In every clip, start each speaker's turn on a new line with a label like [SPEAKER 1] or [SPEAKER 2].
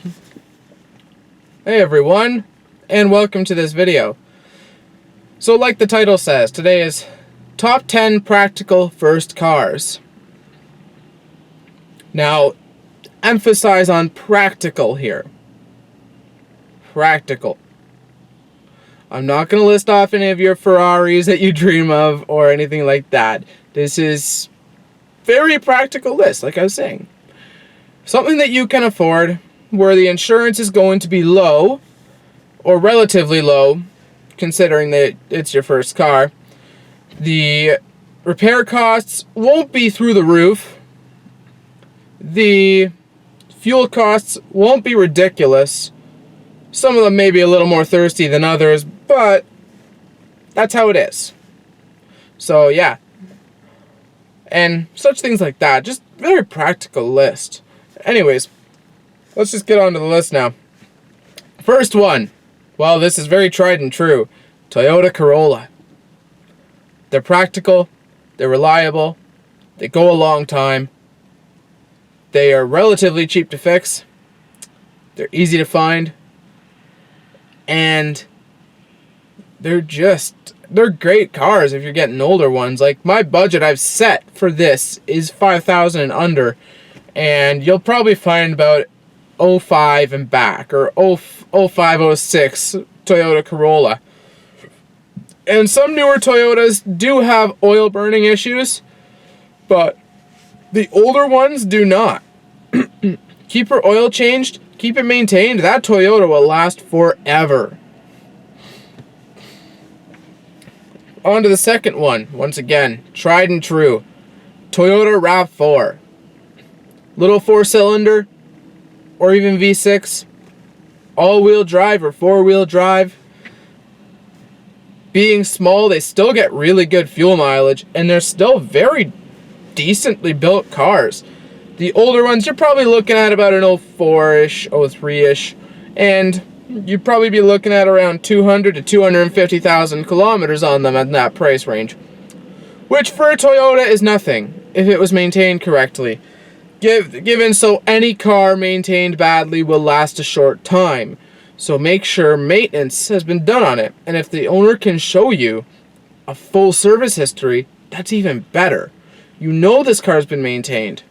[SPEAKER 1] Hey everyone, and welcome to this video. So like the title says, today is Top 10 Practical First Cars. Now, emphasize on practical here. Practical. I'm not going to list off any of your Ferraris that you dream of or anything like that. This is very practical list, like I was saying. Something that you can afford, where the insurance is going to be low, or relatively low, considering that it's your first car. The repair costs won't be through the roof. The fuel costs won't be ridiculous. Some of them may be a little more thirsty than others, but that's how it is. So yeah. And such things like that. Just very practical list. Anyways, let's just get on to the list now. First one. Well, this is very tried and true. Toyota Corolla. They're practical. They're reliable. They go a long time. They are relatively cheap to fix. They're easy to find. And they're great cars if you're getting older ones. Like, my budget I've set for this is $5,000 and under. And you'll probably find about 05 and back, or 05, 06 Toyota Corolla. And some newer Toyotas do have oil burning issues, but the older ones do not. Keep your oil changed, keep it maintained, that Toyota will last forever. On to the second one, once again, tried and true. Toyota RAV4. Little 4-cylinder, or even V6, all-wheel drive or four-wheel drive. Being small, they still get really good fuel mileage, and they're still very decently built cars. The older ones, you're probably looking at about an 04-ish, 03-ish, and you'd probably be looking at around 200 to 250,000 kilometers on them in that price range. Which for a Toyota is nothing, if it was maintained correctly. Given so any car maintained badly will last a short time. So make sure maintenance has been done on it. And if the owner can show you a full service history, that's even better. You know this car's been maintained.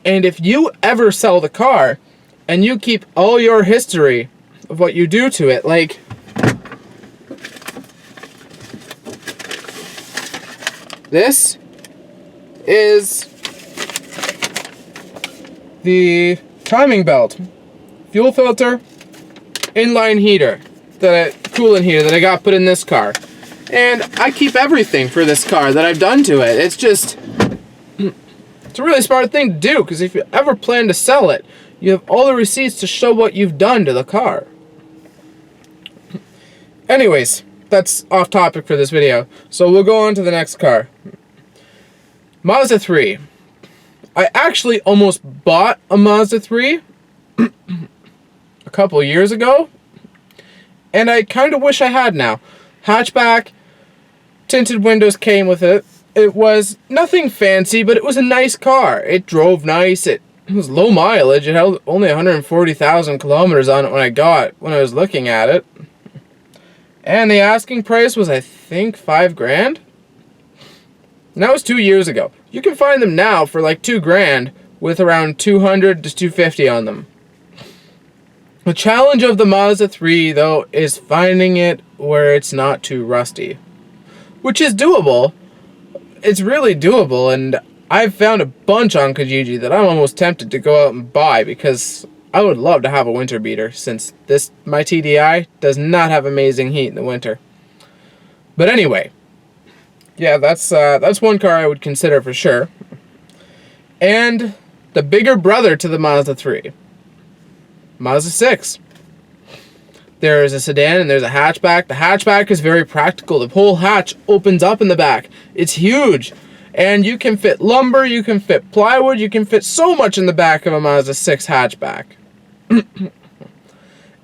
[SPEAKER 1] And if you ever sell the car and you keep all your history of what you do to it, like this is the timing belt, fuel filter, inline heater, coolant heater that I got put in this car. And I keep everything for this car that I've done to it. It's a really smart thing to do, because if you ever plan to sell it, you have all the receipts to show what you've done to the car. Anyways, that's off topic for this video. So we'll go on to the next car. Mazda 3. I actually almost bought a Mazda 3 a couple years ago, and I kind of wish I had now. Hatchback, tinted windows came with it. It was nothing fancy, but it was a nice car. It drove nice. It was low mileage. It had only 140,000 kilometers on it when I was looking at it. And the asking price was, I think, $5,000. And that was 2 years ago. You can find them now for like $2,000 with around 200 to 250 on them. The challenge of the Mazda 3, though, is finding it where it's not too rusty. Which is doable. It's really doable, and I've found a bunch on Kijiji that I'm almost tempted to go out and buy, because I would love to have a winter beater, since my TDI does not have amazing heat in the winter. But anyway, yeah, that's one car I would consider for sure. And the bigger brother to the Mazda 3, Mazda 6. There's a sedan and there's a hatchback. The hatchback is very practical. The whole hatch opens up in the back. It's huge. And you can fit lumber, you can fit plywood, you can fit so much in the back of a Mazda 6 hatchback.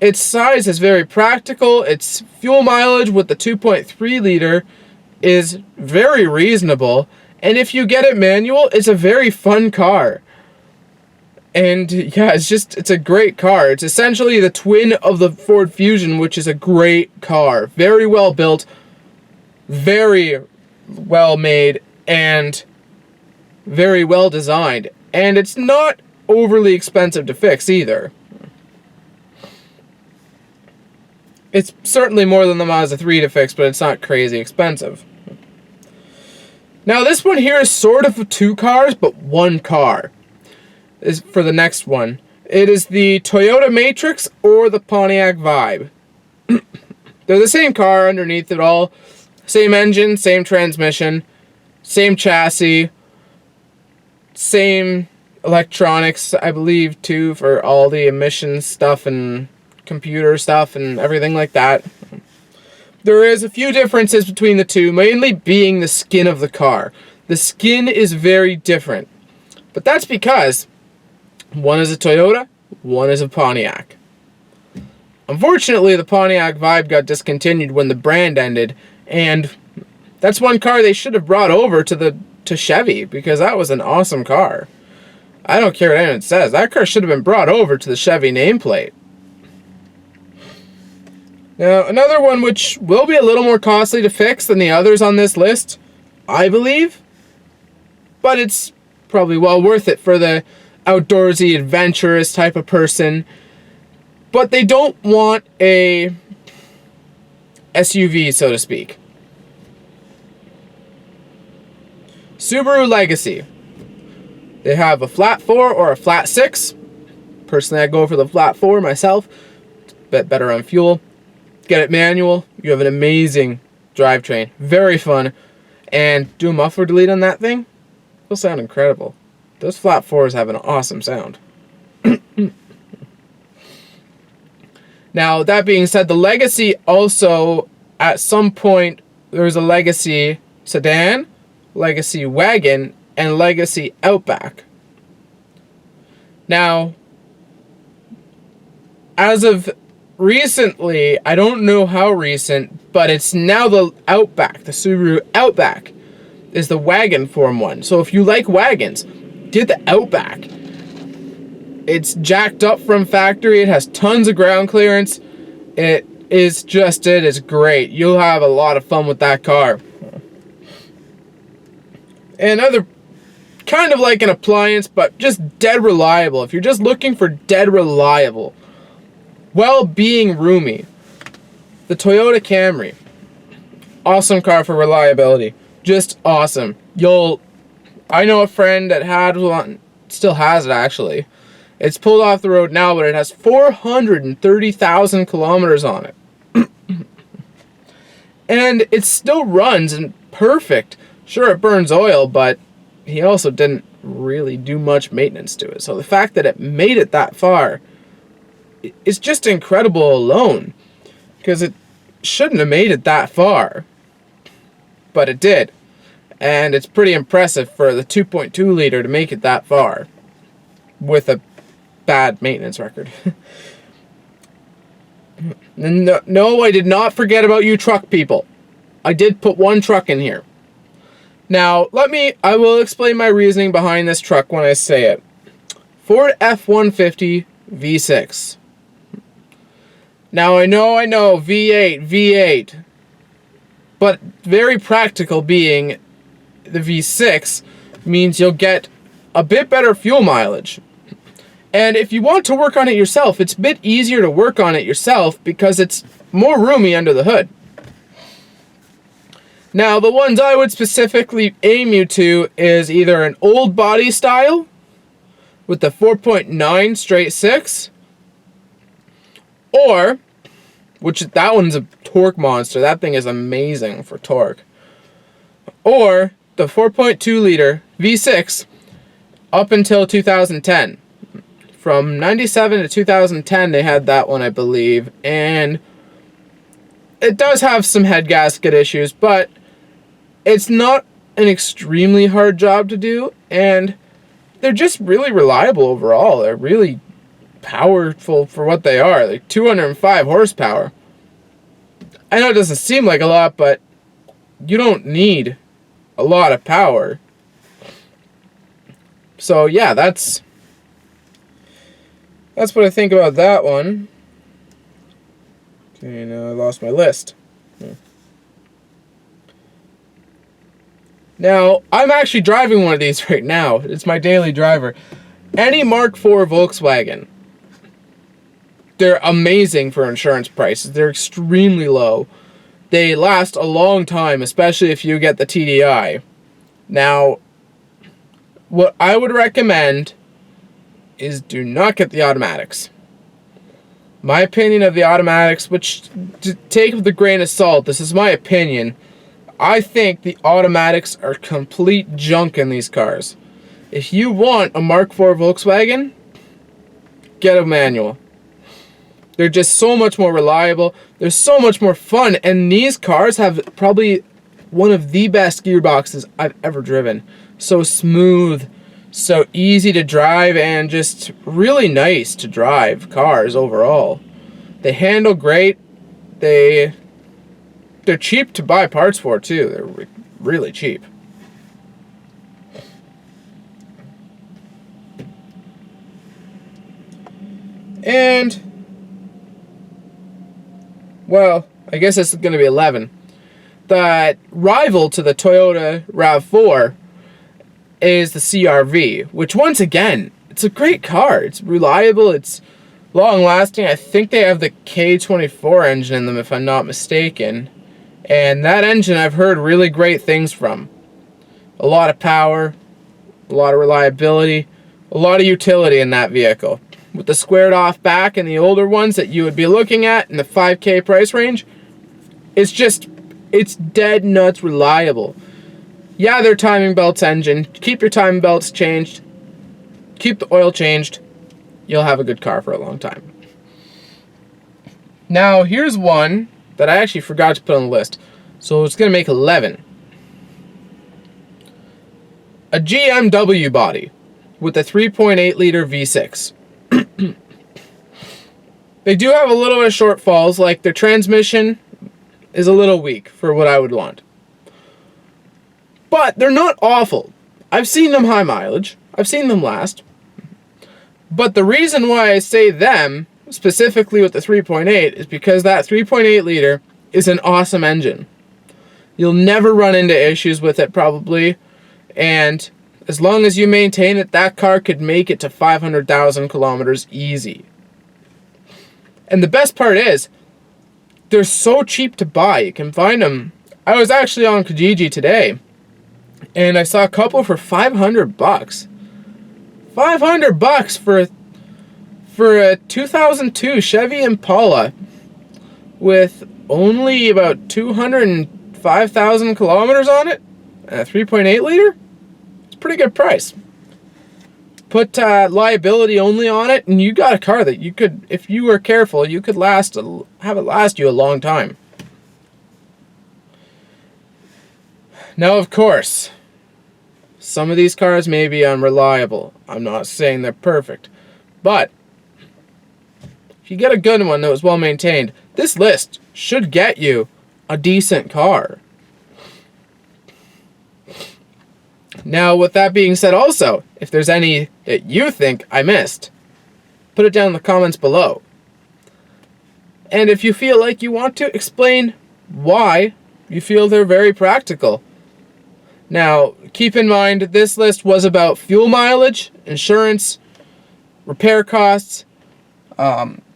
[SPEAKER 1] Its size is very practical. Its fuel mileage with the 2.3 liter is very reasonable. And if you get it manual, it's a very fun car. And yeah, it's a great car. It's essentially the twin of the Ford Fusion, which is a great car. Very well built, very well made, and very well designed. And it's not overly expensive to fix either. It's certainly more than the Mazda 3 to fix, but it's not crazy expensive. Now this one here is sort of two cars, but one car is for the next one. It is the Toyota Matrix or the Pontiac Vibe. They're the same car underneath it all. Same engine, same transmission, same chassis, same electronics, I believe, too, for all the emissions stuff and computer stuff and everything like that. There is a few differences between the two, mainly being the skin of the car. The skin is very different. But that's because one is a Toyota, one is a Pontiac. Unfortunately, the Pontiac Vibe got discontinued when the brand ended, and that's one car they should have brought over to Chevy, because that was an awesome car. I don't care what anyone says. That car should have been brought over to the Chevy nameplate. Now, another one which will be a little more costly to fix than the others on this list, I believe, but it's probably well worth it for the outdoorsy, adventurous type of person, but they don't want a SUV, so to speak. Subaru Legacy. They have a flat 4 or a flat 6. Personally, I go for the flat 4 myself. It's a bit better on fuel. Get it manual. You have an amazing drivetrain. Very fun. And do a muffler delete on that thing. It'll sound incredible. Those flat 4s have an awesome sound. Now, that being said, the Legacy also, at some point, there's a Legacy sedan, Legacy wagon, and Legacy Outback. Now, as of recently, I don't know how recent, but it's now the Outback, the Subaru Outback, is the wagon form one. So if you like wagons, get the Outback. It's jacked up from factory. It has tons of ground clearance. It is great. You'll have a lot of fun with that car. And other, kind of like an appliance, but just dead reliable. If you're just looking for dead reliable, while being roomy, the Toyota Camry. Awesome car for reliability. Just awesome. I know a friend that had one, still has it actually. It's pulled off the road now, but it has 430,000 kilometers on it. And it still runs and perfect. Sure, it burns oil, but he also didn't really do much maintenance to it. So the fact that it made it that far is just incredible alone. Because it shouldn't have made it that far. But it did. And it's pretty impressive for the 2.2 liter to make it that far. With a bad maintenance record. No, I did not forget about you truck people. I did put one truck in here. Now, I will explain my reasoning behind this truck when I say it. Ford F-150 V6. Now, I know, V8. But very practical being the V6 means you'll get a bit better fuel mileage. And if you want to work on it yourself, it's a bit easier to work on it yourself because it's more roomy under the hood. Now, the ones I would specifically aim you to is either an old body style with the 4.9 straight 6, or, which that one's a torque monster. That thing is amazing for torque. Or the 4.2 liter V6 up until 2010. From 97 to 2010, they had that one, I believe. And it does have some head gasket issues, but it's not an extremely hard job to do. And they're just really reliable overall. They're really powerful for what they are. Like 205 horsepower. I know it doesn't seem like a lot, but you don't need a lot of power. So yeah, that's that's what I think about that one. Okay, now I lost my list. Now, I'm actually driving one of these right now. It's my daily driver. Any Mark IV Volkswagen. They're amazing for insurance prices. They're extremely low. They last a long time, especially if you get the TDI. Now, what I would recommend is do not get the automatics. My opinion of the automatics, which to take with a grain of salt, this is my opinion. I think the automatics are complete junk in these cars. If you want a Mark IV Volkswagen, get a manual. They're just so much more reliable. They're so much more fun. And these cars have probably one of the best gearboxes I've ever driven. So smooth, so easy to drive, and just really nice to drive cars overall. They handle great. They're cheap to buy parts for too. They're really cheap. And well, I guess this is going to be 11. The rival to the Toyota RAV4 is the CR-V, which once again, it's a great car. It's reliable, it's long-lasting. I think they have the K24 engine in them, if I'm not mistaken. And that engine I've heard really great things from. A lot of power, a lot of reliability, a lot of utility in that vehicle. With the squared off back and the older ones that you would be looking at in the 5K price range, it's dead nuts reliable. Yeah, they're timing belts engine. Keep your timing belts changed. Keep the oil changed. You'll have a good car for a long time. Now, here's one that I actually forgot to put on the list. So it's going to make 11. A GMW body with a 3.8 liter V6. They do have a little bit of shortfalls, like their transmission is a little weak for what I would want. But they're not awful. I've seen them high mileage. I've seen them last. But the reason why I say them, specifically with the 3.8, is because that 3.8 liter is an awesome engine. You'll never run into issues with it probably. And as long as you maintain it, that car could make it to 500,000 kilometers easy. And the best part is, they're so cheap to buy. You can find them. I was actually on Kijiji today, and I saw a couple for $500. $500 for a 2002 Chevy Impala with only about 205,000 kilometers on it, and a 3.8 liter. It's a pretty good price. Put liability only on it, and you got a car that you could, if you were careful, you could have it last you a long time. Now, of course, some of these cars may be unreliable. I'm not saying they're perfect, but if you get a good one that was well maintained, this list should get you a decent car. Now, with that being said also, if there's any that you think I missed, put it down in the comments below. And if you feel like you want to, explain why you feel they're very practical. Now, keep in mind, this list was about fuel mileage, insurance, repair costs,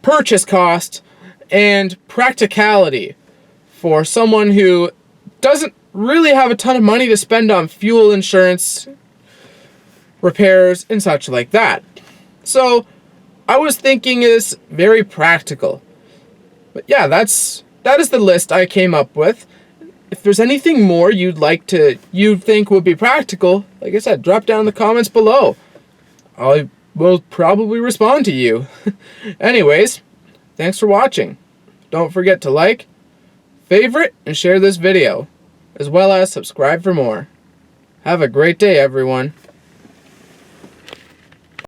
[SPEAKER 1] purchase cost, and practicality for someone who doesn't really have a ton of money to spend on fuel, insurance, repairs, and such like that. So I was thinking is very practical. But yeah, that is the list I came up with. If there's anything more you think would be practical, like I said, drop down in the comments below. I will probably respond to you. Anyways, thanks for watching. Don't forget to like, favorite, and share this video, as well as subscribe for more. Have a great day, everyone.